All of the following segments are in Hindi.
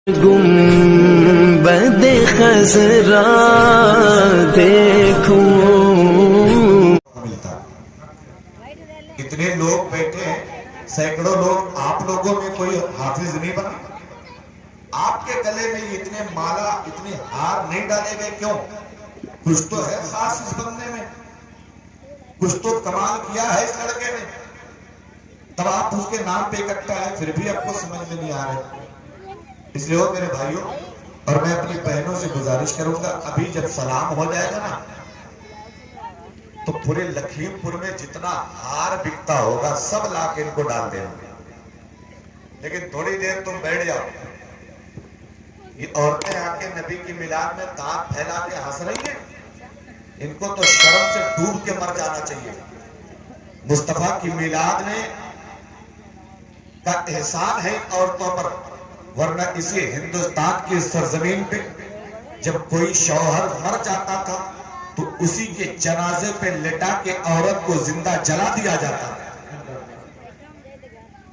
गुंबद खज़रा देखूं। इतने लोग बैठे हैं, सैकड़ों लोग, आप लोगों में कोई हाफिज नहीं बना? आपके गले में इतने माला, इतने हार नहीं डाले गए क्यों? कुछ तो है खास इस बंदे में, कुछ तो कमाल किया है इस लड़के ने, तब आप उसके नाम पे इकट्ठा है, फिर भी आपको समझ में नहीं आ रहे। इसलिए हो मेरे भाइयों, और मैं अपनी बहनों से गुजारिश करूंगा, अभी जब सलाम हो जाएगा ना, तो पूरे लखीमपुर में जितना हार बिकता होगा सब लाके इनको डाल देना। लेकिन थोड़ी देर तुम बैठ जाओ, ये औरतें आके नबी की मिलाद में दांत फैला के हंस रही हैं, इनको तो शर्म से डूब के मर जाना चाहिए। मुस्तफा की मिलाद ने का एहसान है औरतों पर, वरना इसी हिंदुस्तान की सरजमीन पे जब कोई शौहर मर जाता था तो उसी के जनाजे पे लिटा के औरत को जिंदा जला दिया जाता था।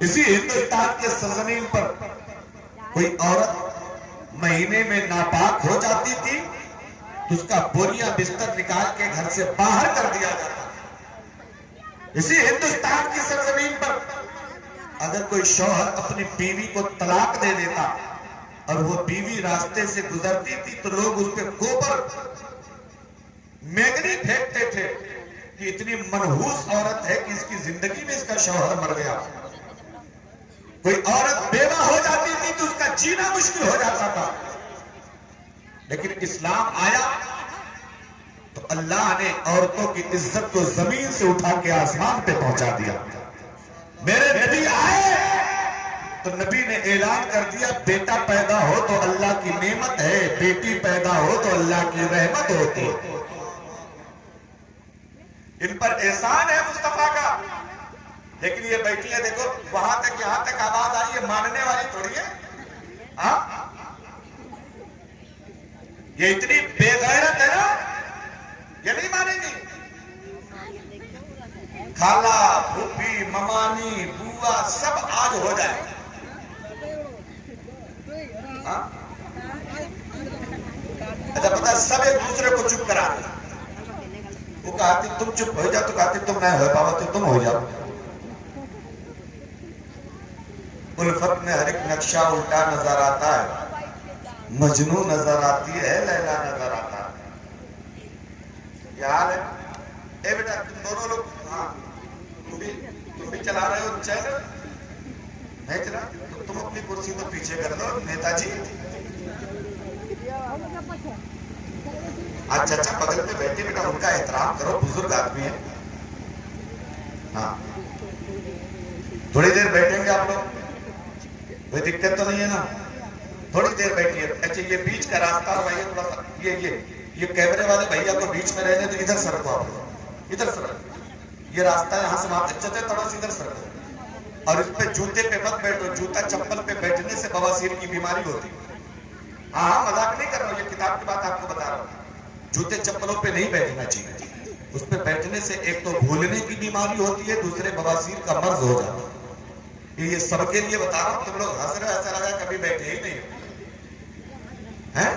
इसी हिंदुस्तान के सरजमीन पर कोई औरत महीने में नापाक हो जाती थी तो उसका बोरिया बिस्तर निकाल के घर से बाहर कर दिया जाता था। इसी हिंदुस्तान की सरजमीन पर अगर कोई शौहर अपनी बीवी को तलाक दे देता और वो बीवी रास्ते से गुजरती थी तो लोग उस पर गोबर मैगनी फेंकते थे कि इतनी मनहूस औरत है कि इसकी जिंदगी में इसका शौहर मर गया। कोई औरत बेवा हो जाती थी तो उसका जीना मुश्किल हो जाता था। लेकिन इस्लाम आया तो अल्लाह ने औरतों की इज्जत को जमीन से उठा के आसमान पे पहुंचा दिया। मेरे नबी आए तो नबी ने ऐलान कर दिया, बेटा पैदा हो तो अल्लाह की नेमत है, बेटी पैदा हो तो अल्लाह की रहमत होती। इन पर एहसान है मुस्तफा का। लेकिन ये बैठी है, देखो वहां तक यहां तक आवाज आई है, मानने वाली थोड़ी है। ये इतनी बेगैरत है ना, ये नहीं मानेंगी। खाला, फूफी, ममानी, बुआ सब आज हो जाए। अच्छा पता, सब एक दूसरे को चुप करा दे। वो कहती तुम चुप हो जाओ तो कहती तुम नहीं हो पाओ तो तुम हो जाओ। उल्फत में हर एक नक्शा उल्टा नजर आता है, मजनू नजर आती है, लैला नजर आता है। यार ए बेटा तुम दोनों लोग, हाँ तुम भी चला रहे हो चैनल, नहीं चला तो तुम अपनी कुर्सी तो पीछे कर दो नेताजी। अच्छा अच्छा बगल में बैठे बेटा, उनका एहतराम करो, बुजुर्ग आदमी है। हाँ थोड़ी देर बैठेंगे आप लोग, कोई दिक्कत तो नहीं है ना? थोड़ी देर बैठिए। अच्छा ये बीच का रास्ता भैया थोड़ा सा, ये कैमरे वाले भैया को बीच में रहने तो इधर सड़को, आप इधर सड़क, ये रास्ता यहां से वहां तक चलते, थोड़ा सा इधर सड़को। और इस पे जूते पे मत बैठो, जूता चप्पल पे बैठने से बवासीर की बीमारी होती है। हाँ मजाक नहीं कर रहा हूँ, ये किताब की बात आपको बता रहा हूँ। जूते चप्पलों पे नहीं बैठना चाहिए, उस पे बैठने से एक तो भूलने की बीमारी होती है, दूसरे बवासीर का मर्ज हो जाता है। ये सबके लिए बता रहा हूँ, तुम लोग हंस रहे हो, ऐसा लगा कभी बैठे ही नहीं हैं?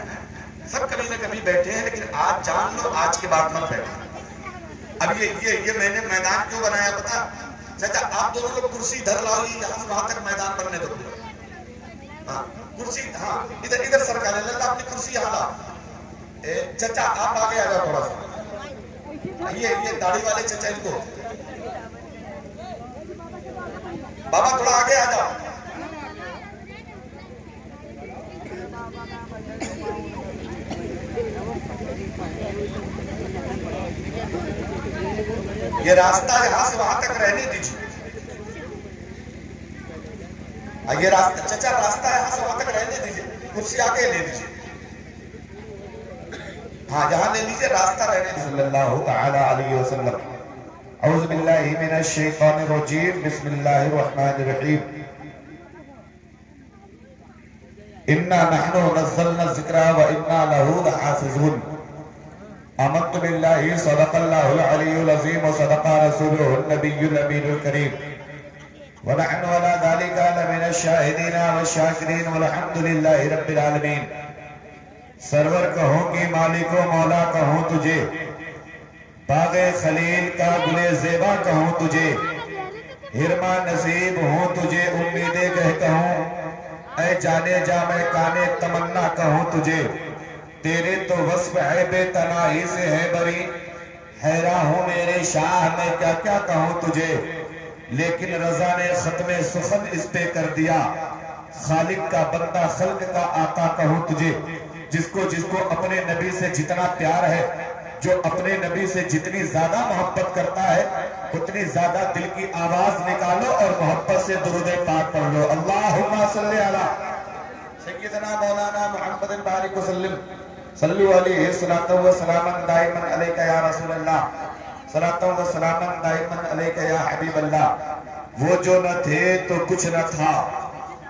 सब कभी ना कभी बैठे हैं, लेकिन आज जान लो आज के बाद मत बैठो। अब ये मैंने मैदान क्यों बनाया पता? चाचा आप दोनों लोग कुर्सी इधर लाओ, यहाँ से वहां तक मैदान बनने दो। हाँ कुर्सी, हाँ इधर सरकार अपनी कुर्सी यहाँ लाओ। चाचा आप आगे आ जाओ थोड़ा सा, ये दाढ़ी वाले चाचा इनको, बाबा थोड़ा आगे आ जाओ। ये रास्ता यहां से वहां तक रहने दीजिए। ये रास्ता चाचा, रास्ता यहां से वहां तक रहने दीजिए, कुर्सी आगे ले लीजिए। हाँ यहाँ ले लीजिए, रास्ता रहने दीजिए। सल्लल्लाहु तआला अलैहि वसल्लम। औज़ु बिल्लाहि मिनश शैतानिर रजीम, बिस्मिल्लाहिर रहमानिर रहीम। इन्ना नहनु नज़्ज़लना ज़िक्रा व इन्ना लहू लहाफ़िज़ून। आमन्तु बिल्लाहि सदक़ल्लाहुल अलियुल अज़ीम व सदक़ा रसूलुहुन नबियुल अमीनुल करीम। व नहनु अला ज़ालिका लमिन शाहिदीन व शाकिरीन वल्हम्दुलिल्लाहि रब्बिल आलमीन। सरवर कहूं कि मालिको मौला कहूं तुझे, बागे खलील का गुले ज़ेबा कहूं तुझे, हिरमा नसीब हूं तुझे उम्मीदे गह कहूं, ऐ जाने जा मैं काने तमन्ना कहूं तुझे। तेरे तो वस्फ है बेतनाही से है बरी, हैरान हूं मेरे शाह मैं क्या क्या कहूं तुझे। लेकिन रजा ने खत्मे सुखन इस पे कर दिया, खालिक का बंदा खल्क का आका कहूं तुझे। जिसको जिसको अपने नबी से जितना प्यार है, जो अपने नबी से जितनी ज्यादा मोहब्बत करता है, उतनी ज्यादा दिल की आवाज निकालो और मोहब्बत से दुरूद पाक पढ़ लो। अल्लाहुम्मा सल्ली अला सय्यदना मौलाना मुहम्मदिन बारिक वसल्लम सल्लु अलैहि सलातो व सलामन दाइमन अलैका या रसूल अल्लाह, सलातो व सलामन दाइमन अलैका या हबीब अल्लाह। वो जो न थे तो कुछ न था,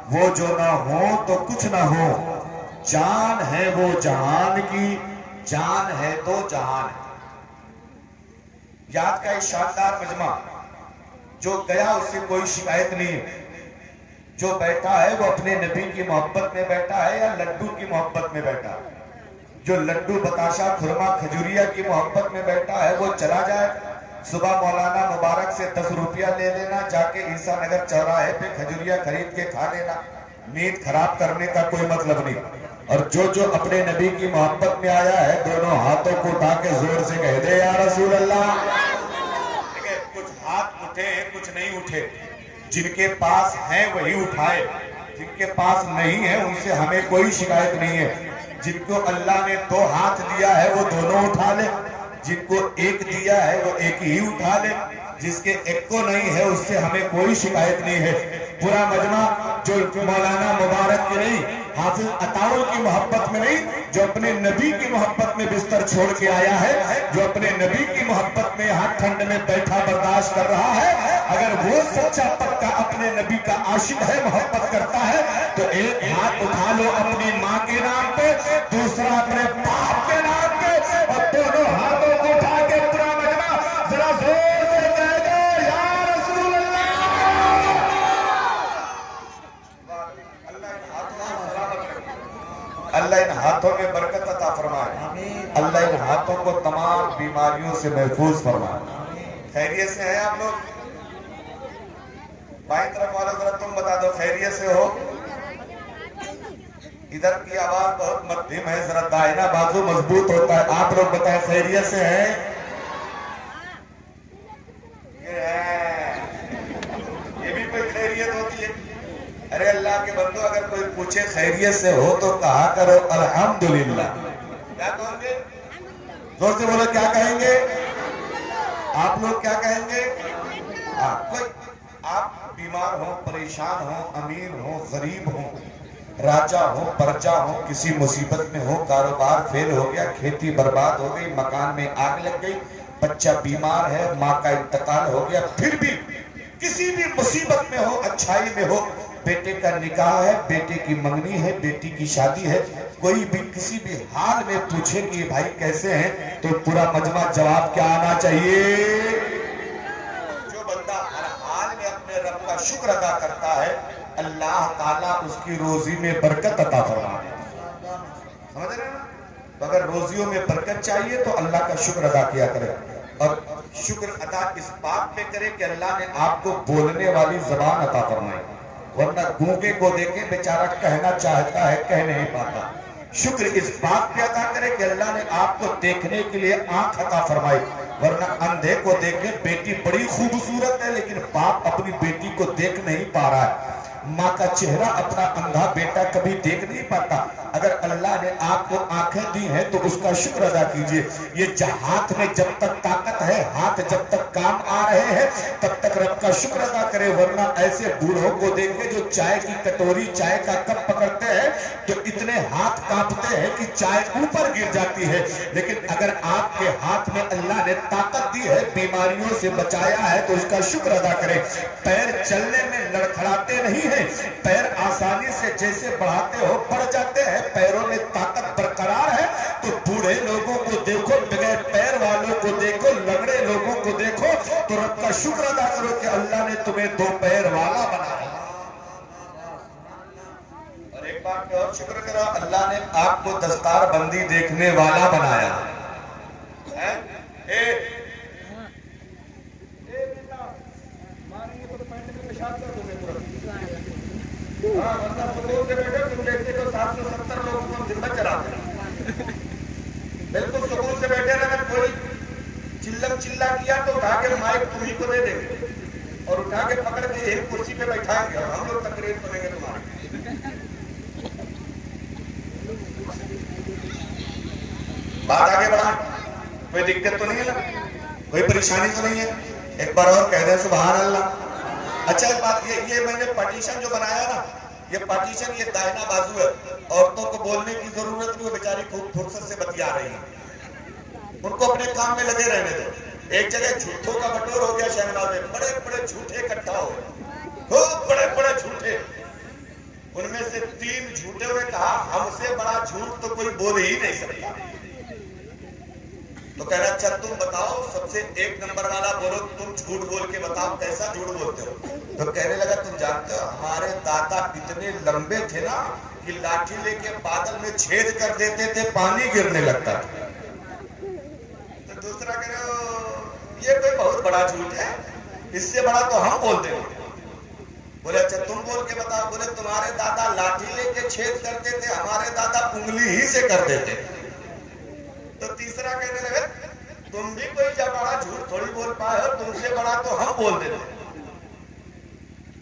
वो जो न हो तो कुछ न हो, जान है वो जहान की, जान है तो जहान है। याद का एक शानदार मजमा, जो गया उससे कोई शिकायत नहीं है। जो बैठा है वो अपने नबी की मोहब्बत में बैठा है या लड्डू की मोहब्बत में बैठा है। जो लड्डू बताशा खुरमा खजूरिया की मोहब्बत में बैठा है वो चला जाए, सुबह मौलाना मुबारक से 10 रुपया ले लेना, जाके ईसा नगर चौराहे पे खजूरिया खरीद के खा लेना, नींद खराब करने का कोई मतलब नहीं। और जो जो अपने नबी की मोहब्बत में आया है, दोनों हाथों को उठा के जोर से कह दे या रसूल अल्लाह। देखिए, कुछ हाथ उठे कुछ नहीं उठे, जिनके पास है वही उठाए, जिनके पास नहीं है उनसे हमें कोई शिकायत नहीं है। जिनको अल्लाह ने 2 हाथ दिया है वो दोनों उठा ले, जिनको एक दिया है वो एक ही उठा ले, जिसके एक को नहीं है उससे हमें कोई शिकायत नहीं है। पूरा मजमा जो मौलाना मुबारक की नहीं, हाफिज अताउल की मोहब्बत में नहीं, जो अपने नबी की मोहब्बत में बिस्तर छोड़ के आया है, जो अपने नबी की मोहब्बत में हाथ ठंड में बैठा बर्दाश्त कर रहा है, अगर वो सच्चा पक्का अपने नबी का आशिक है, मोहब्बत करता है, तो एक हाथ उठा लो अपनी माँ के नाम पे, दूसरा अपने बाप के नाम पे, और दोनों हाथों को उठा के पूरा मजमा जरा जोर से कह दो या रसूल अल्लाह। अल्लाह इन हाथों में बरकत अता फरमाए, अल्लाह इन हाथों को तमाम बीमारियों से महफूज फरमाए। खैरियत से है आप लोग? बाएं तरफ वालों जरा तुम बता दो खैरियत से हो? इधर की आवाज बहुत मध्यम है, जरा दाहिना बाजू मजबूत होता है। आप लोग बताएं खैरियत से है? ये भी कोई खैरियत होती है? अरे अल्लाह के बंदो, अगर कोई पूछे खैरियत से हो तो कहा करो अल्हम्दुलिल्लाह। क्या कहोगे? जोर से बोलो, क्या कहेंगे? आप लोग क्या कहेंगे? कोई आप बीमार हो, परेशान हो, अमीर हो, गरीब हो, राजा हो, प्रजा हो, किसी मुसीबत में हो, कारोबार फेल हो गया, खेती बर्बाद हो गई, मकान में आग लग गई, बच्चा बीमार है, माँ का इंतकाल हो गया, फिर भी किसी भी मुसीबत में हो, अच्छाई में हो, बेटे का निकाह है, बेटे की मंगनी है, बेटी की शादी है, कोई भी किसी भी हाल में पूछे कि भाई कैसे हैं, तो पूरा मजमा जवाब क्या आना चाहिए? जो बंदा हर हाल में अपने रब का शुक्र अदा करता है, अल्लाह ताला उसकी रोजी में बरकत अता फरमा देता। समझ रहे हैं? तो अगर रोजियों में बरकत चाहिए तो अल्लाह का शुक्र अदा किया करें, और शुक्र अदा इस बात पे करें कि अल्लाह ने आपको बोलने वाली जबान अता फरमाई, वरना गूंगे को देखे बेचारा कहना चाहता है, कह नहीं पाता। शुक्र इस बात पे अदा करे कि अल्लाह ने आपको देखने के लिए आंख अता फरमाई, वरना अंधे को देखे बेटी बड़ी खूबसूरत है लेकिन बाप अपनी बेटी को देख नहीं पा रहा है, माँ का चेहरा अपना अंधा बेटा कभी देख नहीं पाता। अगर अल्लाह ने आपको आंखें दी हैं तो उसका शुक्र अदा कीजिए। ये हाथ में जब तक ताकत है, हाथ जब तक काम आ रहे हैं, तब तक रब का शुक्र अदा करें, वरना ऐसे बूढ़ों को देखे जो चाय की कटोरी, चाय का कप पकड़ते हैं तो इतने हाथ कांपते हैं कि चाय ऊपर गिर जाती है। लेकिन अगर आपके हाथ में अल्लाह ने ताकत दी है, बीमारियों से बचाया है, तो उसका शुक्र अदा करें। पैर चलने में लड़खड़ाते नहीं है, पैर आसानी से जैसे बढ़ाते हो बढ़ जाते हैं, पैरों में ताकत बरकरार है। तो बूढ़े लोगों को देखो, बगैर पैर वालों को देखो, लंगड़े लोगों को देखो, तो रब का शुक्र अदा करो कि अल्लाह ने तुम्हें 2 पैर वाला बात पे और शुक्र करो, अल्लाह ने आपको दस्तार बंदी देखने वाला बनाया है। तुम देखते हो 770 लोगों को जिंदा चलाते बिल्कुल सुकून से बैठे रहना। कोई चिल्ला किया तो उठा के माइक तुम्ही को दे देंगे और उठा के पकड़ के एक कुर्सी पे बैठाएंगे और हम लोग तकरीर करेंगे तुम्हारे। बात आगे बढ़ा, कोई दिक्कत तो नहीं है ना, कोई परेशानी तो नहीं है? एक बार और कह दे सुभान अल्लाह। अच्छा एक बात, ये मैंने पार्टीशन जो बनाया ना, ये पार्टीशन, ये दाहिना बाजू है। औरतों को बोलने की जरूरत नहीं, वो बेचारी खूब फुर्सत से बतिया रही है, उनको अपने काम में लगे रहने दो। एक जगह झूठों का बटोर हो गया शहनाज में, बड़े बड़े झूठे इकट्ठा हो गए, खूब बड़े बड़े झूठे। उनमें से 3 झूठे ने कहा हमसे बड़ा झूठ तो कोई बोल ही नहीं सकता। तो कह रहा अच्छा तुम बताओ, सबसे 1 नंबर वाला बोलो, तुम झूठ बोल के बताओ कैसा झूठ बोलते हो। तो कहने लगा तुम जानते हो हमारे दादा इतने लंबे थे ना कि लाठी लेके बादल में छेद कर देते थे, पानी गिरने लगता था। तो दूसरा कह रहे हो ये कोई बहुत बड़ा झूठ है, इससे बड़ा तो हम बोल देंगे। बोले अच्छा तुम बोल के बताओ। बोले तुम्हारे दादा लाठी लेके छेद करते थे, हमारे दादा उंगली ही से कर देते। तो तीसरा कहने लगे तुम भी कोई जब बड़ा झूठ थोड़ी बोल पाए हो, तुमसे बड़ा तो हम बोल देते।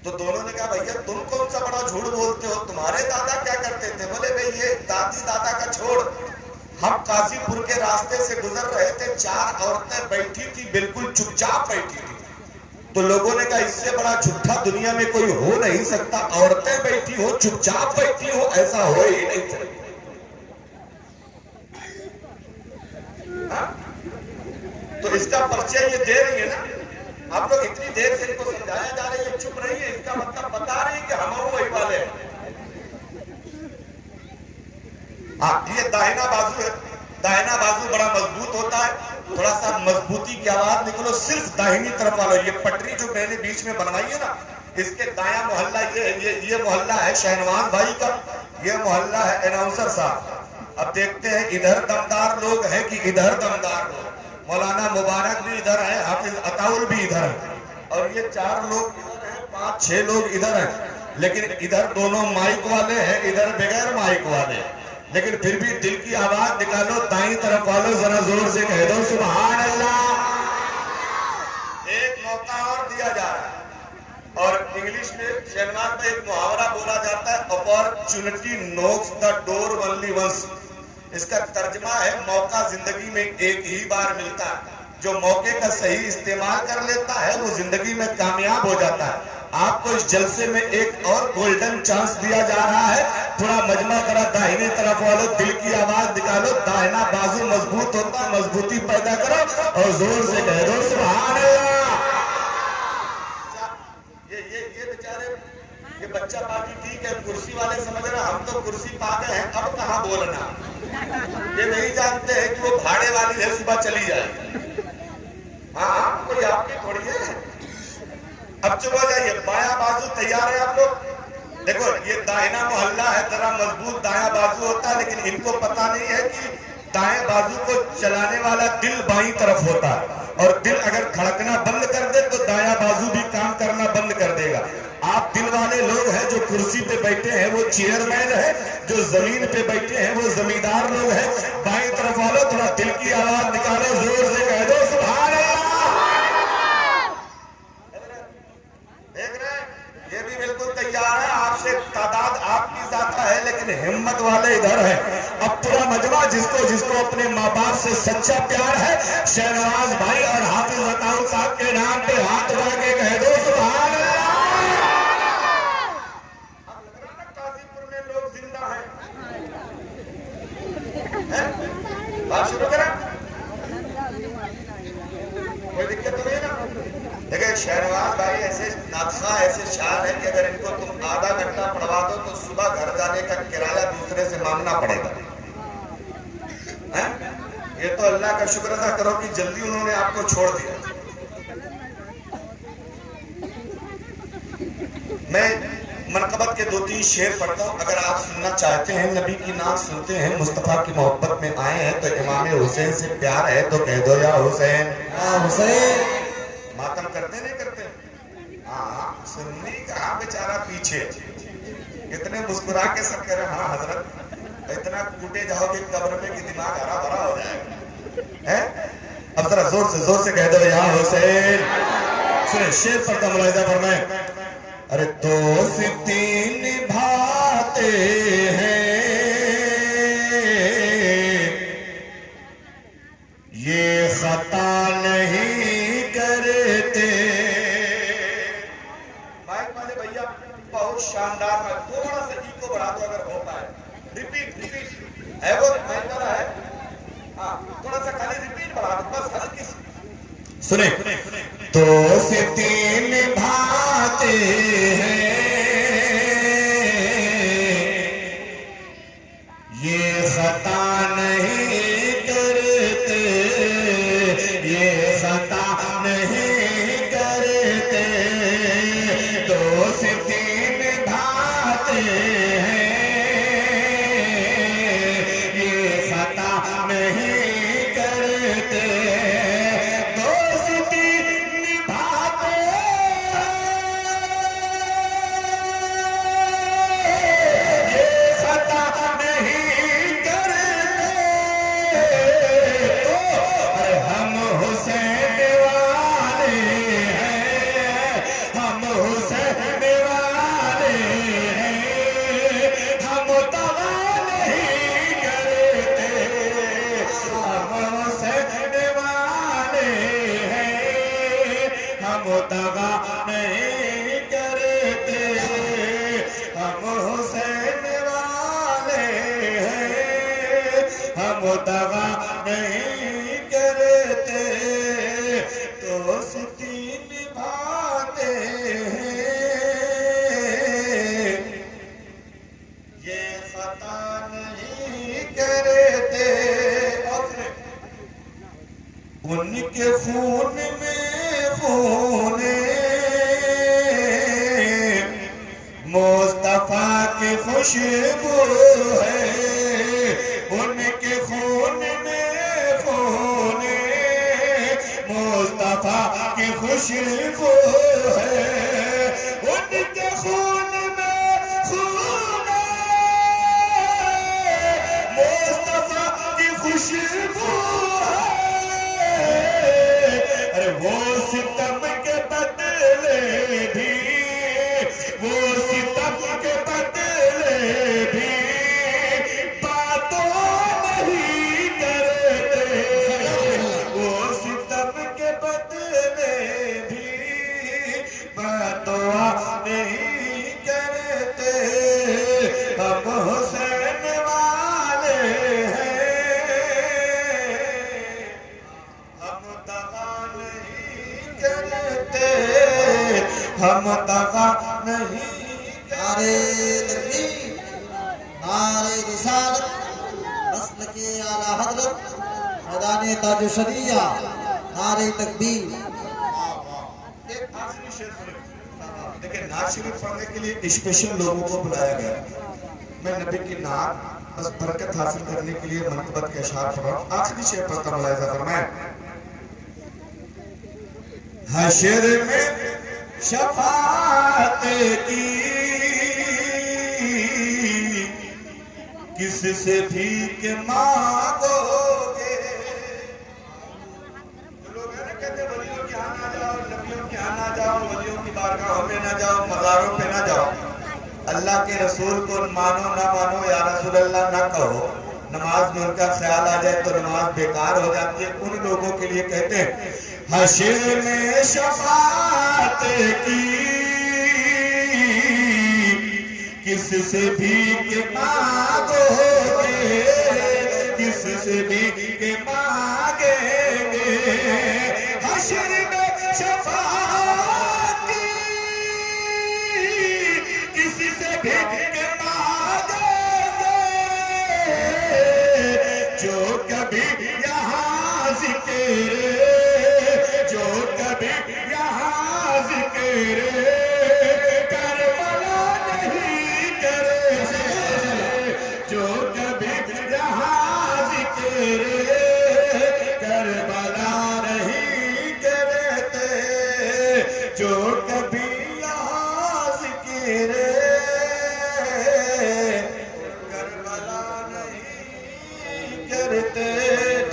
तो दोनों ने कहा भैया तुम कौन सा बड़ा झूठ बोलते हो, तुम्हारे दादा क्या करते थे? बोले भाई ये दादी दादा का छोड़, हम काजीपुर के रास्ते से गुजर रहे थे, 4 औरतें बैठी थी, बिल्कुल चुपचाप बैठी थी। तो लोगों ने कहा इससे बड़ा झूठा दुनिया में कोई हो नहीं सकता, औरतें बैठी हो, चुपचाप बैठी हो, ऐसा हो ही नहीं सकता। तो इसका परिचय ये दे रही है ना, आप लोग इतनी देर से इनको समझाया जा रही है, चुप रही है, इसका मतलब बता रही है कि हम वही वाले हैं। ये दाहिना बाजू है, दाहिना बाजू बड़ा मजबूत होता है, थोड़ा सा मजबूती की आवाज निकलो सिर्फ दाहिनी तरफ वालों। ये पटरी जो मैंने बीच में बनवाई है ना, इसके दाया मोहल्ला ये मोहल्ला है शहनवाज भाई का, ये मोहल्ला है अनाउंसर साहब। अब देखते हैं इधर दमदार लोग हैं कि इधर दमदार लोग। मौलाना मुबारक भी इधर है, हाफिज अताउल भी इधर है, और ये 4 लोग इधर हैं, 5-6 लोग इधर हैं। लेकिन इधर दोनों माइक वाले हैं, इधर बगैर माइक वाले। लेकिन फिर भी दिल की आवाज निकालो, दाईं तरफ वालों जरा जोर से कह दो सुभान अल्लाह। एक मौका और दिया जा रहा है, और इंग्लिश में शहनाज में एक मुहावरा बोला जाता है, opportunity knocks the door only once. इसका तर्जमा है मौका जिंदगी में एक ही बार मिलता है, जो मौके का सही इस्तेमाल कर लेता है वो जिंदगी में कामयाब हो जाता है। आपको इस जलसे में एक और गोल्डन चांस दिया जा रहा है, थोड़ा मजमा करा दाहिने तरफ वालों, दिल की आवाज निकालो, दाहिना बाजू मजबूत होता है, मजबूती पैदा करो और जोर से कह दो सुभान अल्लाह। ये बेचारे ये बच्चा पार्टी ठीक है, कुर्सी वाले समझ रहे हम तो कुर्सी पा गए हैं, अब कहाँ बोलना। ये नहीं जानते हैं कि वो भाड़े वाली है, सुबह चली जाएगी। हाँ कोई आपकी थोड़ी है। अब चुप हो जाइए, बाया बाजू तैयार है आप लोग। देखो ये दाहिना मोहल्ला है, जरा मजबूत दाया बाजू होता है, लेकिन इनको पता नहीं है कि दाएं बाजू को चलाने वाला दिल बाईं तरफ होता है, और दिल अगर धड़कना बंद कर दे तो दाया बाजू भी काम करना बंद कर देगा। आप दिल वाले लोग हैं, जो कुर्सी पे बैठे हैं वो चेयरमैन है, जो जमीन पे बैठे हैं वो जमींदार लोग हैं। बाईं तरफ वालों थोड़ा दिल की आवाज निकालो, जोर से कह दो सुभान अल्लाह। देख रहे हैं ये भी बिल्कुल तैयार है, आपसे तादाद आपकी ज्यादा है लेकिन हिम्मत वाले इधर है। अब पूरा मजमा जिसको अपने माँ बाप से सच्चा प्यार है, शहनवाज भाई और हाफिज अताउल साहब के नाम पे हाथ उठा के कह दो सुभान अल्लाह। बात शुरू करें, कोई दिक्कत तो नहीं ना। देखिए शहनवाज भाई ऐसे नादखा ऐसे शान है कि अगर इनको तुम आधा घंटा पढ़वा दो तो सुबह घर जाने का किराया दूसरे से मांगना पड़ेगा। ये तो अल्लाह का शुक्र अदा करो कि जल्दी उन्होंने आपको छोड़ दिया। मैं मनकबत के 2-3 शेर पढ़ता हूँ। अगर आप सुनना चाहते हैं, नबी की नात सुनते हैं, मुस्तफा की मोहब्बत में आए हैं, तो इमाम हुसैन से प्यार है तो कह दो या हुसैन, या हुसैन। मातम करते नहीं करते? हाँ, सुन्नी कहा बेचारा पीछे, इतने मुस्कुरा के सब कह रहे हाँ हजरत, इतना कूटे जाओगे कब्र में कि दिमाग हरा भरा हो जाएगा। है? अब जरा जोर से कह दो या हुसैन। सुने शेर पढ़ता मुलाहिजा फरमाए। अरे दोस्ती निभाते हैं ये खता नहीं करते। माइक वाले भैया बहुत शानदार है, थोड़ा सा ई को बढ़ा दो अगर हो पाए। रिपीट है वो माइक वाला है, हाँ थोड़ा सा खाली रिपीट बढ़ा दो बस हल्की सी। सुने दोस्ती निभाते हैं ये खता नहीं करते, ये खता नहीं करते। दोस्ती निभाते हैं ये खता नहीं करते। दगा नहीं करते, हम हुसैन वाले हैं, हम दगा नहीं करते। दोस्ती निभाते हैं ये खता नहीं करते। उनके खून में मुस्तफा की खुशबू है, उनके खून में खून मुस्तफा की खुशबू है, उनके खून में खून मुस्तफा की खुशबू है। अरे वो सितम के बदले भी, वो सितम के बदले भी बातों नहीं करते, वो सितम के बदले भी बातों नहीं करते। हम हुसैन वाले हैं, हम दगा नहीं करते, हम दगा नहीं। नारे तकबीर, नारे रिसालत, नस्ल के आला हजरत, मैदान ताजो शरिया, नारे तकबीर। एक आखिरी शेर सुनिए। देखिए नात शरीफ पढ़ने के लिए स्पेशल लोगों को बुलाया गया। मैं नबी की नात बस बरकत हासिल करने के लिए मनकबत के अशार पढ़ रहा हूँ। आखिरी शेर पढ़ता मुलाहिजा फरमाएं। हशर में शफाअत की किससे भीख मांगोगे। लोग है ना कहते वलियों के यहाँ ना जाओ, नबियों के यहाँ ना जाओ, वलियों की बारगाहों में ना जाओ, मज़ारों पे ना जाओ। अल्लाह के रसूल को मानो ना मानो, या रसूल अल्लाह ना कहो, नमाज में उनका ख्याल आ जाए तो नमाज बेकार हो जाती है। उन लोगों के लिए कहते हैं हशर में शफाअत की किससे भीख मांगोगे, किससे भीख मांगेंगे। हशर में शफाअत की किससे भीख मांगेंगे। जो कभी यहाँ जिक्र, जो कभी यहाँ जिक्र करबला नहीं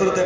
नेतृत्व